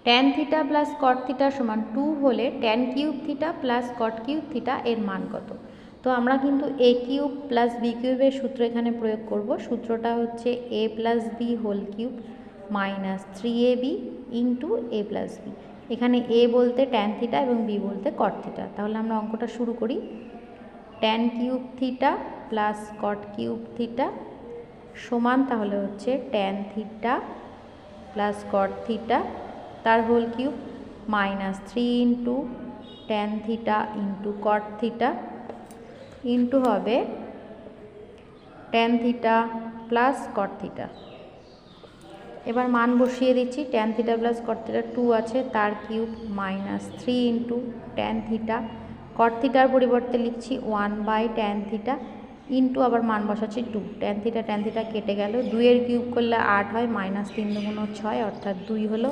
Tan theta plus cot theta সমান 2 হলে tan cube theta plus cot cube theta এর মান কত? তো আমরা কিন্তু এ কিউব প্লাস বি কিউবের সূত্র এখানে প্রয়োগ করব। সূত্রটা হচ্ছে a plus b whole cube minus 3ab into a plus b. এখানে এ বলতে ট্যান থিটা এবং বি বলতে কট থিটা। তাহলে আমরা অঙ্কটা শুরু করি। Tan cube theta plus cot cube theta সমান তাহলে হচ্ছে tan theta plus cot theta তার whole cube minus 3 into tan theta into cot theta into হবে tan theta plus cot theta. এবার মান বসিয়ে দিচ্ছি। Tan theta plus cot theta 2 আছে, তার cube minus 3 into tan theta, cot থিটার পরিবর্তে লিখছি 1 বাই ট্যান থিটা ইন্টু আবার মান বসাচ্ছি 2। ট্যান থিটা কেটে গেল, 2 এর কিউব করলে 8 হয়, মাইনাস 3 দুগুণ 6 অর্থাৎ 2 হলো